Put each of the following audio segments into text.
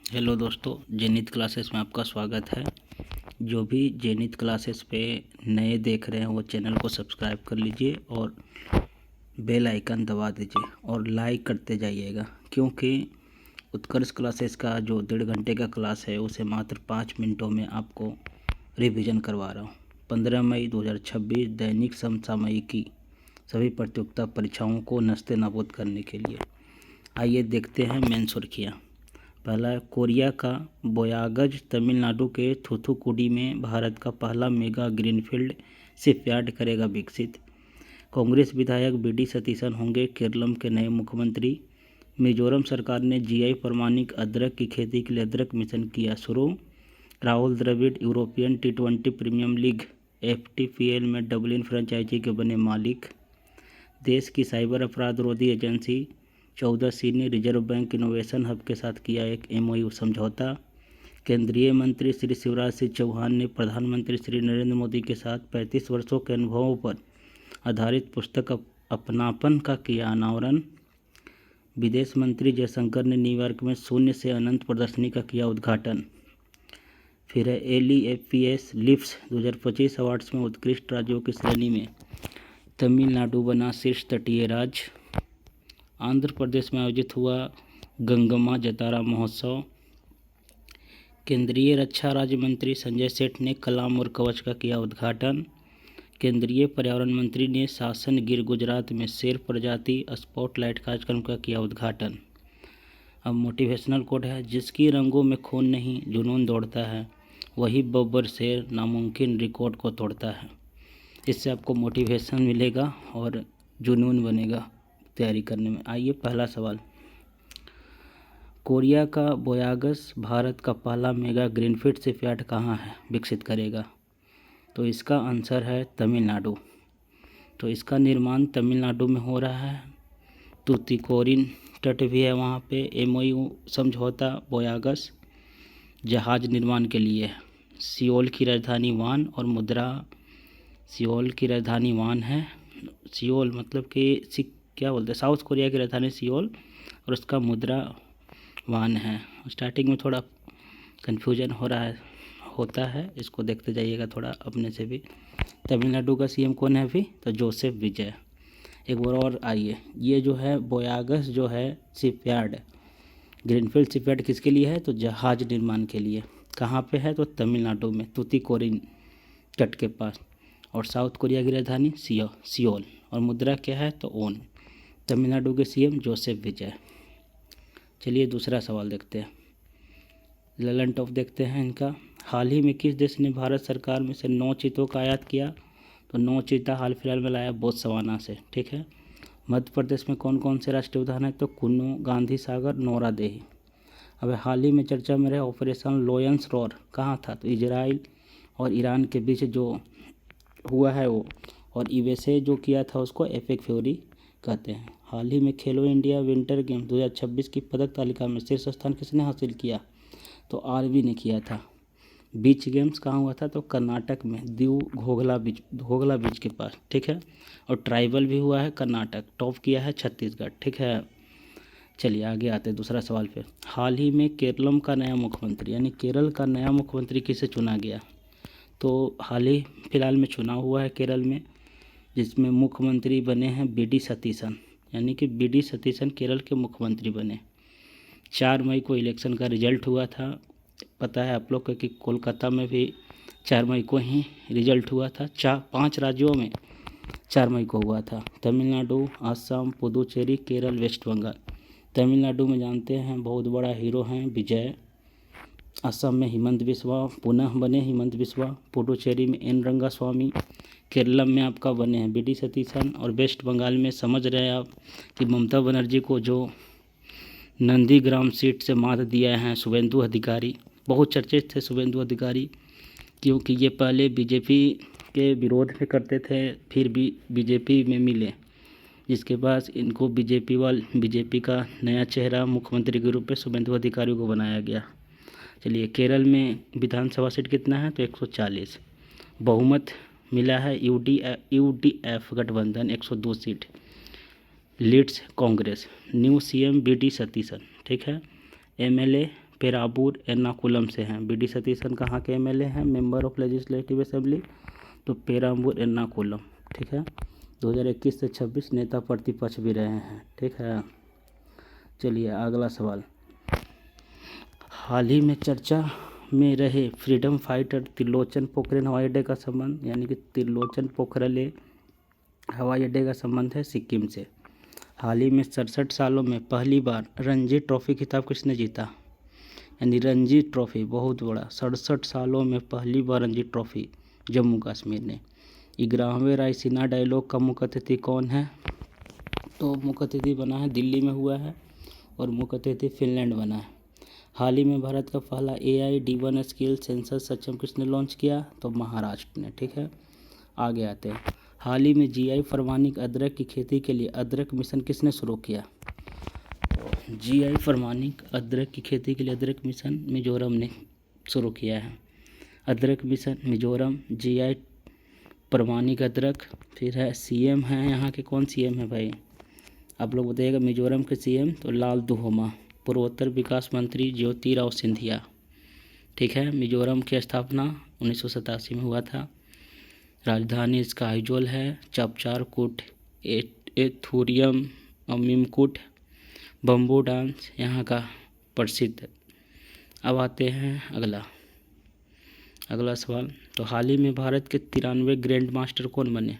Hello दोस्तों, zenith classes में आपका स्वागत है। जो भी जेनिथ क्लासेस पे नए देख रहे हैं वो चैनल को सब्सक्राइब कर लीजिए और बेल आइकन दबा दीजिए और लाइक करते जाइएगा, क्योंकि उत्कर्ष क्लासेस का जो 1.5 घंटे का क्लास है उसे मात्र 5 मिनटों में आपको रिवीजन करवा रहा हूँ। 15 मई 2026 दैनिक समसामयिकी सभी प्रतियोगिता परीक्षाओं को नस्ते नाबूद करने के लिए। आइए देखते हैं मेन सुर्खियाँ। पहला है, कोरिया का बोयागज तमिलनाडु के थूथुकुडी में भारत का पहला मेगा ग्रीनफील्ड शिपयार्ड करेगा विकसित। कांग्रेस विधायक बीडी सतीशन होंगे केरलम के नए मुख्यमंत्री। मिजोरम सरकार ने जीआई प्रमाणित अदरक की खेती के लिए अदरक मिशन किया शुरू। Rahul Dravid European T20 premium league FTPL में डबलिन फ्रेंचाइजी के बने मालिक। देश की साइबर अपराध रोधी एजेंसी 14C ने रिजर्व बैंक इनोवेशन हब के साथ किया एक MOU समझौता। केंद्रीय मंत्री श्री शिवराज सिंह चौहान ने प्रधानमंत्री श्री नरेंद्र मोदी के साथ 35 वर्षों के अनुभवों पर आधारित पुस्तक अपनापन का किया अनावरण। विदेश मंत्री जयशंकर ने न्यूयॉर्क में शून्य से अनंत प्रदर्शनी का किया उद्घाटन। फिर है LEFPS लिफ्स 2025 अवार्ड्स में उत्कृष्ट राज्यों की श्रेणी में तमिलनाडु बना शीर्ष तटीय राज्य। आंध्र प्रदेश में आयोजित हुआ गंगम्मा जतारा महोत्सव। केंद्रीय रक्षा राज्य मंत्री संजय सेठ ने कलाम और कवच का किया उद्घाटन। केंद्रीय पर्यावरण मंत्री ने शासन गिर गुजरात में शेर प्रजाति स्पॉटलाइट कार्यक्रम का किया उद्घाटन। अब मोटिवेशनल कोट है, जिसकी रंगों में खून नहीं जुनून दौड़ता है, वही बब्बर शेर नामुमकिन रिकॉर्ड को तोड़ता है। इससे आपको मोटिवेशन मिलेगा और जुनून बनेगा तैयारी करने में। आइए पहला सवाल, कोरिया का बोयागस भारत का पहला मेगा ग्रीनफील्ड शिपयार्ड कहाँ है विकसित करेगा? तो इसका आंसर है तमिलनाडु। तो इसका निर्माण तमिलनाडु में हो रहा है। तूतीकोरिन तट भी है वहाँ पे। MOU समझौता बोयागस जहाज निर्माण के लिए है। सियोल की राजधानी वान और मुद्रा, सियोल की राजधानी वान है। सियोल मतलब कि क्या बोलते हैं, साउथ कोरिया की राजधानी सियोल और उसका मुद्रा वान है। स्टार्टिंग में थोड़ा कन्फ्यूजन होता है, इसको देखते जाइएगा थोड़ा अपने से भी। तमिलनाडु का CM कौन है अभी? तो जोसेफ विजय। एक बार और आइए, ये जो है बोयागस जो है शिपयार्ड, ग्रीनफील्ड शिपयार्ड किसके लिए है? तो जहाज निर्माण के लिए। कहाँ पे है? तो तमिलनाडु में तूतीकोरिन तट के पास। और साउथ कोरिया की राजधानी सियोल और मुद्रा क्या है? तो ओन। तमिलनाडु के CM जोसेफ विजय। चलिए दूसरा सवाल देखते हैं। ललन टॉप देखते हैं इनका। हाल ही में किस देश ने भारत सरकार में से 9 चीतों का आयात किया? तो 9 चीता हाल फिलहाल में लाया बोत्सवाना से। ठीक है। मध्य प्रदेश में कौन कौन से राष्ट्रीय उद्यान है? तो कुन्नू, गांधी सागर, नौरादेही। अब हाल ही में चर्चा में रहे ऑपरेशन लोयंस रोर कहाँ था? तो इजराइल और ईरान के बीच जो हुआ है वो, और USA जो किया था उसको एपेक फ्यूरी कहते हैं। हाल ही में खेलो इंडिया विंटर गेम 2026 की पदक तालिका में शीर्ष स्थान किसने हासिल किया? तो RV ने किया था। बीच गेम्स कहाँ हुआ था? तो कर्नाटक में दीव घोघला बीच के पास। ठीक है। और ट्राइबल भी हुआ है कर्नाटक। टॉप किया है छत्तीसगढ़। ठीक है। चलिए आगे आते हैं दूसरा सवाल पे। हाल ही में केरलम का नया मुख्यमंत्री यानी केरल का नया मुख्यमंत्री किसे चुना गया? तो हाल ही फिलहाल में चुनाव हुआ है केरल में, जिसमें मुख्यमंत्री बने हैं BD सतीशन, यानी कि BD सतीशन केरल के मुख्यमंत्री बने। 4 मई को इलेक्शन का रिजल्ट हुआ था। पता है आप लोग को कि कोलकाता में भी 4 मई को ही रिजल्ट हुआ था। 5 राज्यों में 4 मई को हुआ था। तमिलनाडु, असम, पुदुचेरी, केरल, वेस्ट बंगाल। तमिलनाडु में जानते हैं बहुत बड़ा हीरो हैं विजय। असम में हिमंत बिस्वा पुनः बने हिमंत बिस्वा। पुडुचेरी में N रंगास्वामी। केरलम में आपका बने हैं BD सतीशन। और वेस्ट बंगाल में समझ रहे हैं आप कि ममता बनर्जी को जो नंदीग्राम सीट से मात दिया है शुभेंदु अधिकारी। बहुत चर्चित थे शुभेंदु अधिकारी, क्योंकि ये पहले BJP के विरोध में करते थे, फिर भी BJP में मिले, जिसके बाद इनको BJP का नया चेहरा मुख्यमंत्री के रूप में शुभेंदु अधिकारी को बनाया गया। चलिए केरल में विधानसभा सीट कितना है? तो 140। बहुमत मिला है UDF गठबंधन 102 सीट। Leads Congress. New CM BD Satheesan. ठीक है। MLA पेराबूर एर्नाकुलम से हैं। बी डी सतीशन कहाँ के एमएलए हैं, मेंबर ऑफ लेजिस्लेटिव असेंबली, तो पेराबूर एर्नाकुलम। ठीक है, 2021 से 26 नेता प्रतिपक्ष भी रहे हैं। ठीक है, चलिए अगला सवाल। हाल ही में चर्चा में रहे फ्रीडम फाइटर त्रिलोचन पोखरेल हवाई अड्डे का संबंध, यानी कि त्रिलोचन पोखरले हवाई अड्डे का संबंध है सिक्किम से। हाल ही में 67 सालों में पहली बार रणजी ट्रॉफी खिताब किसने जीता, यानी रणजी ट्रॉफी बहुत बड़ा, 67 सालों में पहली बार रणजी ट्रॉफी जम्मू कश्मीर ने। 11वें रायसीना डायलॉग का मुख्य अतिथि कौन है, तो मुख्य अतिथि बना है, दिल्ली में हुआ है, और मुख्य अतिथि फिनलैंड बना है। हाल ही में भारत का पहला AI D1 स्किल सेंसर सक्षम किसने लॉन्च किया, तो महाराष्ट्र ने। ठीक है, आगे आते हैं। हाल ही में GI प्रमाणित अदरक की खेती के लिए अदरक मिशन किसने शुरू किया, GI प्रमाणित अदरक की खेती के लिए अदरक मिशन मिजोरम ने शुरू किया है। अदरक मिशन मिजोरम, GI प्रमाणित अदरक। फिर है CM हैं यहाँ के, कौन CM है भाई, आप लोग बताइएगा। मिजोरम के CM तो लाल दुहोमा, पूर्वोत्तर विकास मंत्री ज्योतिराव सिंधिया। ठीक है, मिजोरम की स्थापना 1987 में हुआ था। राजधानी इसका आइजोल है। चपचारकूट, एथुरियम, अमीमकुट, बम्बू डांस यहाँ का प्रसिद्ध। अब आते हैं अगला सवाल। तो हाल ही में भारत के 93 ग्रैंड मास्टर कौन बने,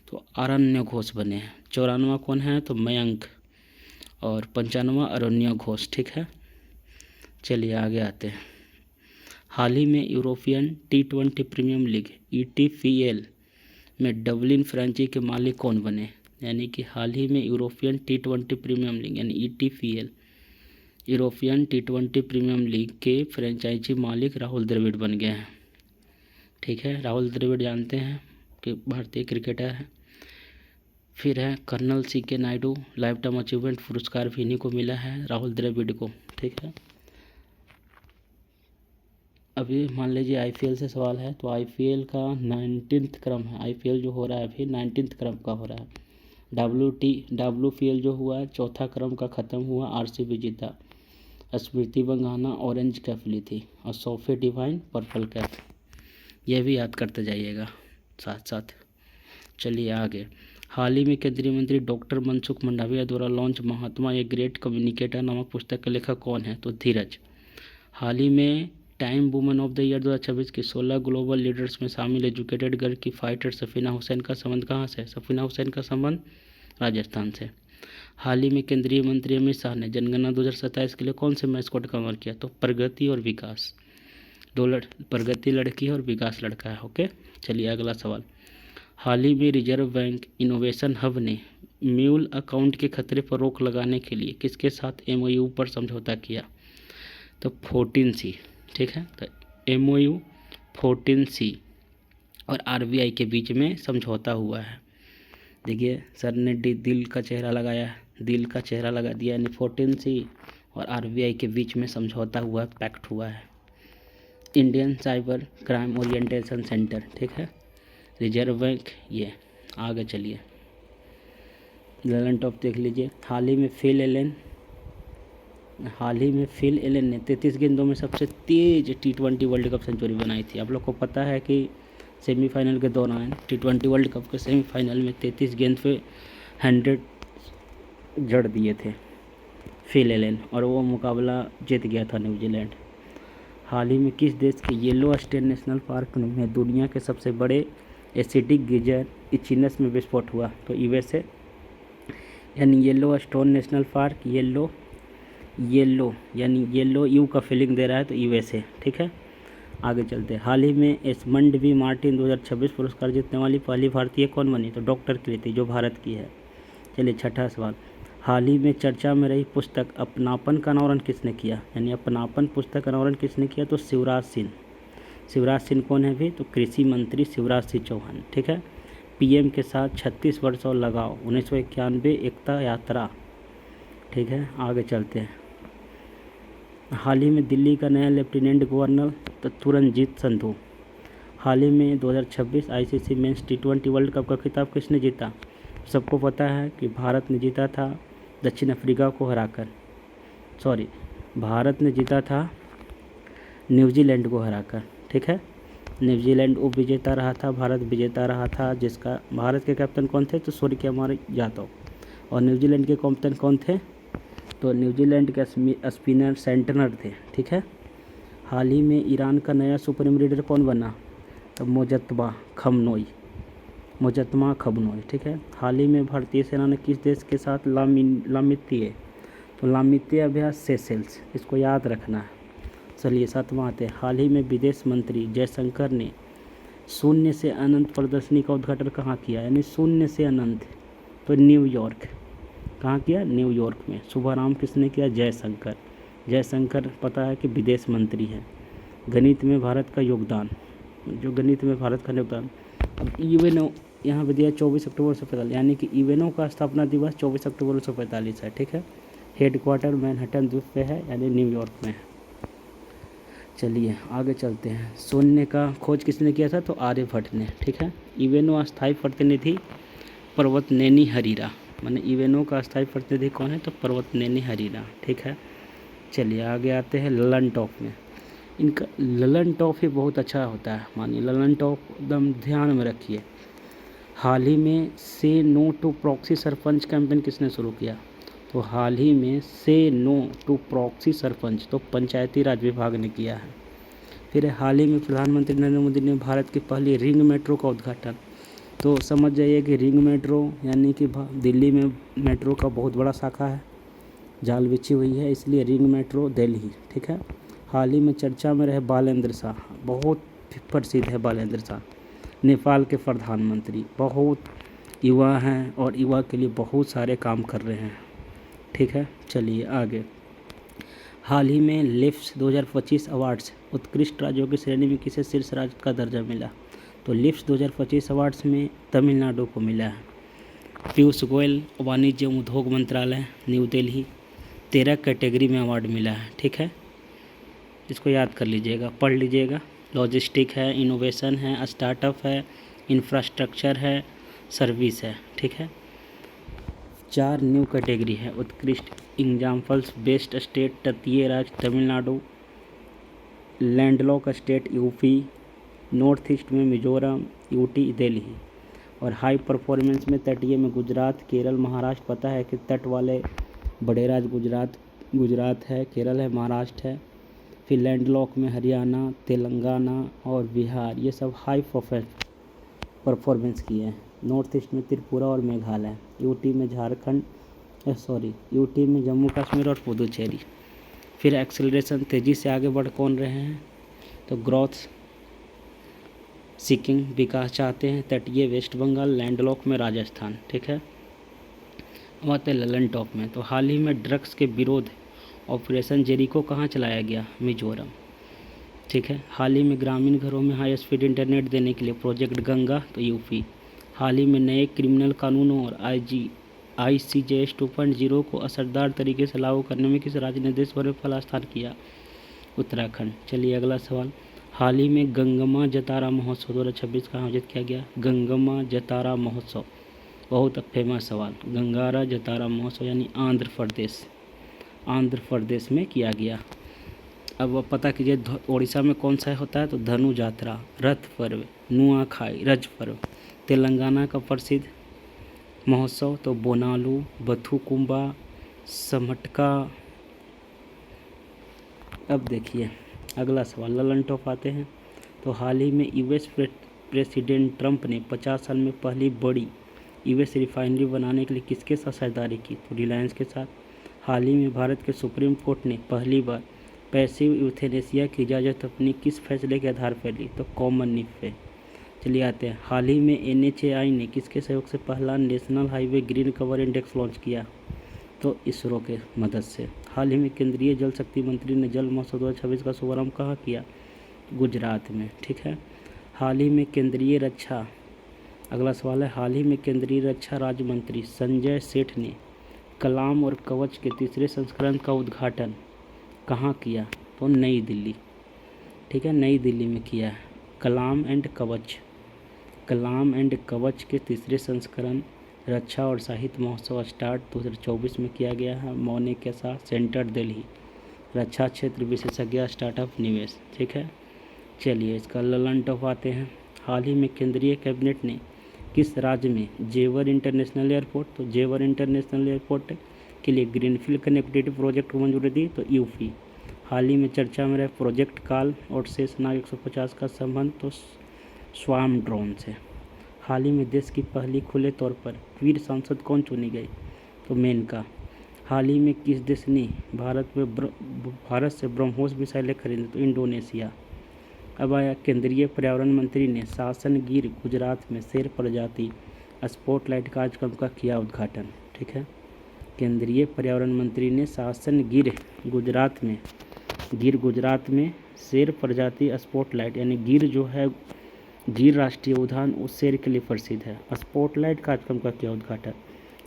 तो अरण्य घोष बने हैं। 94वां कौन है, तो मयंक, और 95वां अरण्य घोष। ठीक है, चलिए आगे आते हैं। हाल ही में European T20 premium league ETPL में डबलिन फ्रेंचाइजी के मालिक कौन बने, यानी कि हाल ही में यूरोपियन T20 प्रीमियम लीग यानी ETPL European T20 premium league के फ्रेंचाइजी मालिक राहुल द्रविड़ बन गए हैं। ठीक है, राहुल द्रविड़ जानते हैं कि भारतीय क्रिकेटर हैं। फिर है colonel CK Naidu, lifetime achievement पुरस्कार भी इन्हीं को मिला है, राहुल द्रविड़ को। ठीक है, अभी मान लीजिए IPL से सवाल है, तो IPL का 19th क्रम है। IPL जो हो रहा है अभी 19th क्रम का हो रहा है। WPL जो हुआ चौथा क्रम का ख़त्म हुआ, RCB जीता। स्मृति बंगाना ऑरेंज कैप ली थी, और सोफे डिवाइन पर्पल कैप। यह भी याद करते जाइएगा साथ साथ। चलिए आगे। हाल ही में केंद्रीय मंत्री डॉक्टर मनसुख मंडाविया द्वारा launch Mahatma a great communicator नामक पुस्तक के लेखक कौन है, तो धीरज। हाल ही में time women of the year 2026 की 16 ग्लोबल लीडर्स में शामिल एजुकेटेड गर्ल की फाइटर सफीना हुसैन का संबंध कहाँ से, सफीना हुसैन का संबंध राजस्थान से। हाल ही में केंद्रीय मंत्री अमित शाह ने जनगणना 2027 के लिए कौन से मैस्कॉट का अमल किया, तो प्रगति और विकास। प्रगति लड़की है और विकास लड़का है। ओके, चलिए अगला सवाल। हाल ही में रिजर्व बैंक इनोवेशन हब ने म्यूल अकाउंट के खतरे पर रोक लगाने के लिए किसके साथ MOU पर समझौता किया, तो 14C। ठीक है, तो MOU 14C और RBI के बीच में समझौता हुआ है। देखिए सर ने दिल का चेहरा लगाया, दिल का चेहरा लगा दिया, यानी 14C और RBI के बीच में समझौता हुआ, पैक्ट हुआ है। Indian cyber crime orientation centre. ठीक है, रिजर्व बैंक। ये आगे चलिए, ललन टॉप देख लीजिए। हाल ही में फिल एलन ने 33 गेंदों में सबसे तेज T20 वर्ल्ड कप सेंचुरी बनाई थी। आप लोग को पता है कि सेमीफाइनल के दौरान T20 वर्ल्ड कप के सेमीफाइनल में 33 गेंद पे 100 जड़ दिए थे फिल एलन, और वो मुकाबला जीत गया था न्यूजीलैंड। हाल ही में किस देश के येलोस्टोन नेशनल पार्क में दुनिया के सबसे बड़े एसिडिक गीजर इचिनस में विस्फोट हुआ, तो USA, यानी येलोस्टोन नेशनल पार्क। येलो यानी येलो यू का फीलिंग दे रहा है, तो USA। ठीक है, आगे चलते हैं। हाल ही में एस्मंड बी मार्टिन 2026 पुरस्कार जीतने वाली पहली भारतीय कौन बनी, तो डॉक्टर कृति, जो भारत की है। चलिए छठा सवाल। हाल ही में चर्चा में रही पुस्तक अपनापन का अनावरण किसने किया, यानी अपनापन पुस्तक का अनावरण किसने किया, तो शिवराज सिंह। शिवराज सिंह कौन है भी, तो कृषि मंत्री शिवराज सिंह चौहान। ठीक है, PM के साथ 36 वर्ष और लगाओ 1991 एकता यात्रा। ठीक है, आगे चलते हैं। हाल ही में दिल्ली का नया लेफ्टिनेंट गवर्नर तो तुरंजीत संधू। हाल ही में 2026 ICC mains T20 world cup का खिताब किसने जीता, सबको पता है कि भारत ने जीता था दक्षिण अफ्रीका को हराकर। भारत ने जीता था न्यूजीलैंड को हराकर, ठीक है। न्यूजीलैंड उप विजेता रहा था, भारत विजेता रहा था, जिसका भारत के कैप्टन कौन थे, तो सूर्य कुमार यादव। और न्यूजीलैंड के कैप्टन कौन थे, तो न्यूजीलैंड के स्पिनर सेंटनर थे, ठीक है। हाल ही में ईरान का नया सुप्रीम लीडर कौन बना, तो मुजतबा खमनोई, ठीक है। हाल ही में भारतीय सेना ने किस देश के साथ लामितीय, तो लामितीय अभ्यास सेशेल्स, इसको याद रखना है। चलिए 7वां आते हैं। हाल ही में विदेश मंत्री जयशंकर ने शून्य से अनंत प्रदर्शनी का उद्घाटन कहाँ किया, यानी शून्य से अनंत, तो न्यूयॉर्क। कहाँ किया, न्यूयॉर्क में। शुभारंभ किसने किया, जयशंकर पता है कि विदेश मंत्री हैं। गणित में भारत का योगदान, अब यूएनओ यहाँ पे दिया 24 अक्टूबर 1945, यानी कि यूएनओ का स्थापना दिवस 24 अक्टूबर 1945 है, ठीक है। हेडक्वार्टर मैनहट्टन द्वीप पे है, यानी न्यूयॉर्क में है। चलिए आगे चलते हैं। शून्य का खोज किसने किया था, तो आर्यभट्ट ने, ठीक है। यूएनओ अस्थायी प्रतिनिधि पर्वतनेनी हरीरा, माने यूएनओ का अस्थायी प्रतिनिधि कौन है, तो पर्वतनेनी हरीरा, ठीक है। चलिए आगे आते हैं ललन टॉप में। इनका ललन टॉप ही बहुत अच्छा होता है, मानिए ललन टॉप एकदम ध्यान में रखिए। हाल ही में say no to proxy sarpanch campaign किसने शुरू किया, तो हाल ही में say no to proxy sarpanch, तो पंचायती राज विभाग ने किया है। फिर हाल ही में प्रधानमंत्री नरेंद्र मोदी ने भारत की पहली रिंग मेट्रो का उद्घाटन, तो समझ जाइए कि रिंग मेट्रो यानी कि दिल्ली में मेट्रो का बहुत बड़ा शाखा है, जाल बिछी हुई है, इसलिए रिंग मेट्रो दिल्ली, ठीक है। हाल ही में चर्चा में रहे बालेंद्र शाह, बहुत प्रसिद्ध है बालेंद्र शाह, नेपाल के प्रधानमंत्री, बहुत युवा हैं और युवा के लिए बहुत सारे काम कर रहे हैं, ठीक है। चलिए आगे। हाल ही में लिफ्ट 2025 अवार्ड्स उत्कृष्ट राज्यों की श्रेणी में किसे शीर्ष राज्य का दर्जा मिला, तो लिफ्ट 2025 अवार्ड्स में तमिलनाडु को मिला है। पीयूष गोयल वाणिज्य उद्योग मंत्रालय न्यू दिल्ली, 13 कैटेगरी में अवार्ड मिला है, ठीक है। इसको याद कर लीजिएगा, पढ़ लीजिएगा। लॉजिस्टिक है, इनोवेशन है, स्टार्टअप है, इंफ्रास्ट्रक्चर है, सर्विस है, ठीक है। 4 न्यू कैटेगरी है। उत्कृष्ट एग्जाम्पल्स, बेस्ट स्टेट तटीय राज्य Tamil Nadu, landlocked state UP, north east में मिजोरम, यूटी दिल्ली, और हाई परफॉर्मेंस में तटीय में गुजरात, केरल, महाराष्ट्र। पता है कि तट वाले बड़े राज्य गुजरात है, केरल है, महाराष्ट्र है। फिर लैंडलॉक में हरियाणा, तेलंगाना और बिहार, ये सब हाई परफॉर्मेंस किए हैं। नॉर्थ ईस्ट में त्रिपुरा और मेघालय, यूटी में यूटी में जम्मू कश्मीर और पुदुचेरी। फिर एक्सेलरेशन, तेज़ी से आगे बढ़ कौन रहे हैं, तो ग्रोथ सीकिंग, विकास चाहते हैं, तटीय वेस्ट बंगाल, लैंडलॉक में राजस्थान, ठीक है। अब आते हैं ललन टॉप में। तो हाल ही में ड्रग्स के विरोध ऑपरेशन जेरिको कहाँ चलाया गया, मिजोरम, ठीक है। हाल ही में ग्रामीण घरों में हाई स्पीड इंटरनेट देने के लिए प्रोजेक्ट गंगा, तो यूपी। हाल ही में नए क्रिमिनल कानूनों और ICJ 2.0 को असरदार तरीके से लागू करने में किस राज्य ने देश भर में पहला स्थान किया, उत्तराखंड। चलिए अगला सवाल। हाल ही में गंगम्मा जतारा महोत्सव 2026 का आयोजित किया गया। गंगम्मा जतारा महोत्सव बहुत फेमस सवाल। गंगारा जतारा महोत्सव यानी आंध्र प्रदेश में किया गया। अब पता कीजिए उड़ीसा में कौन सा होता है, तो धनु यात्रा, रथ पर्व, नुआखाई, रज पर्व। तेलंगाना का प्रसिद्ध महोत्सव, तो बोनालू, बथुकुम्बा, समटका। अब देखिए अगला सवाल, ललन टॉप आते हैं। तो हाल ही में यूएस प्रेसिडेंट ट्रंप ने 50 साल में पहली बड़ी यूएस रिफाइनरी बनाने के लिए किसके साथ साझेदारी की, तो रिलायंस के साथ। हाल ही में भारत के सुप्रीम कोर्ट ने पहली बार पैसिव यूथेनेसिया की इजाज़त अपनी किस फैसले के आधार पर ली, तो कॉमन नीफ पे। चलिए आते हैं। हाल ही में NHAI ने किसके सहयोग से पहला national highway green cover index launch किया, तो इसरो के मदद से। हाल ही में केंद्रीय जल शक्ति मंत्री ने जल महोत्सव 2026 का शुभारंभ कहाँ किया, गुजरात में, ठीक है। हाल ही में केंद्रीय रक्षा, अगला सवाल है, हाल ही में केंद्रीय रक्षा राज्य मंत्री संजय सेठ ने कलाम और कवच के तीसरे संस्करण का उद्घाटन कहाँ किया, तो नई दिल्ली, ठीक है, नई दिल्ली में किया है। कलाम एंड कवच के तीसरे संस्करण रक्षा और साहित्य महोत्सव स्टार्ट 2024 में किया गया है, मौने के साथ, सेंटर दिल्ली। रक्षा क्षेत्र विशेषज्ञ स्टार्टअप निवेश। ठीक है, चलिए इसका ललन टॉप आते हैं। हाल ही में केंद्रीय कैबिनेट ने किस राज्य में जेवर इंटरनेशनल एयरपोर्ट, तो जेवर इंटरनेशनल एयरपोर्ट के लिए ग्रीनफील्ड कनेक्टिविटी प्रोजेक्ट को मंजूरी दी, तो यूपी। हाल ही में चर्चा में रहे प्रोजेक्ट काल और शेषनाग 150 का संबंध, तो स्वाम ड्रोन से। हाल ही में देश की पहली खुले तौर पर वीर सांसद कौन चुनी गई, तो मेनका। हाल ही में किस देश ने भारत से ब्रह्मोस मिसाइलें खरीदी, तो इंडोनेशिया। अब आया केंद्रीय पर्यावरण मंत्री ने शासन गिर गुजरात में शेर प्रजाति स्पॉटलाइट कार्यक्रम का किया उद्घाटन। ठीक है, केंद्रीय पर्यावरण मंत्री ने शासन गिर गुजरात में शेर प्रजाति स्पॉटलाइट, यानी गिर जो है गिर राष्ट्रीय उद्यान उस शेर के लिए प्रसिद्ध है, स्पॉटलाइट कार्यक्रम का किया उद्घाटन।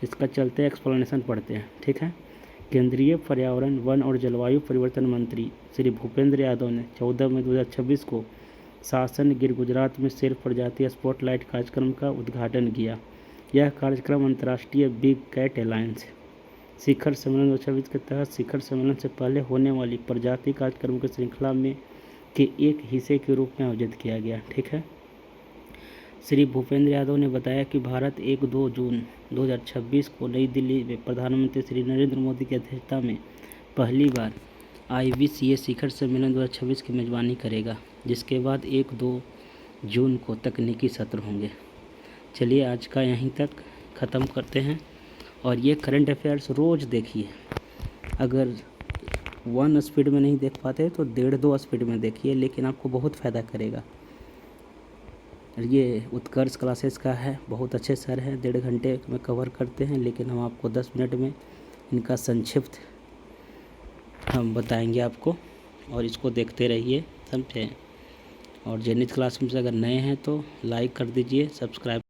इसका चलते एक्सप्लेनेशन पढ़ते हैं। ठीक है, केंद्रीय पर्यावरण वन और जलवायु परिवर्तन मंत्री श्री भूपेंद्र यादव ने 14 मई 2026 को शासन गिर गुजरात में शेर प्रजाति स्पॉटलाइट कार्यक्रम का उद्घाटन किया। यह कार्यक्रम अंतर्राष्ट्रीय बिग कैट अलायंस शिखर सम्मेलन 2026 के तहत शिखर सम्मेलन से पहले होने वाली प्रजाति कार्यक्रम की श्रृंखला में के एक हिस्से के रूप में आयोजित किया गया। ठीक है, श्री भूपेंद्र यादव ने बताया कि भारत 1-2 जून 2026 को नई दिल्ली में प्रधानमंत्री श्री नरेंद्र मोदी की अध्यक्षता में पहली बार IBCA शिखर सम्मेलन 2026 की मेजबानी करेगा, जिसके बाद 1-2 जून को तकनीकी सत्र होंगे। चलिए आज का यहीं तक ख़त्म करते हैं, और ये करंट अफेयर्स रोज़ देखिए। अगर 1 स्पीड में नहीं देख पाते तो 1.5-2 स्पीड में देखिए, लेकिन आपको बहुत फ़ायदा करेगा। ये उत्कर्ष क्लासेस का है, बहुत अच्छे सर हैं, 1.5 घंटे में कवर करते हैं, लेकिन हम आपको 10 मिनट में इनका संक्षिप्त हम बताएंगे आपको, और इसको देखते रहिए, समझे। और जेनिथ क्लास में से अगर नए हैं तो लाइक कर दीजिए, सब्सक्राइब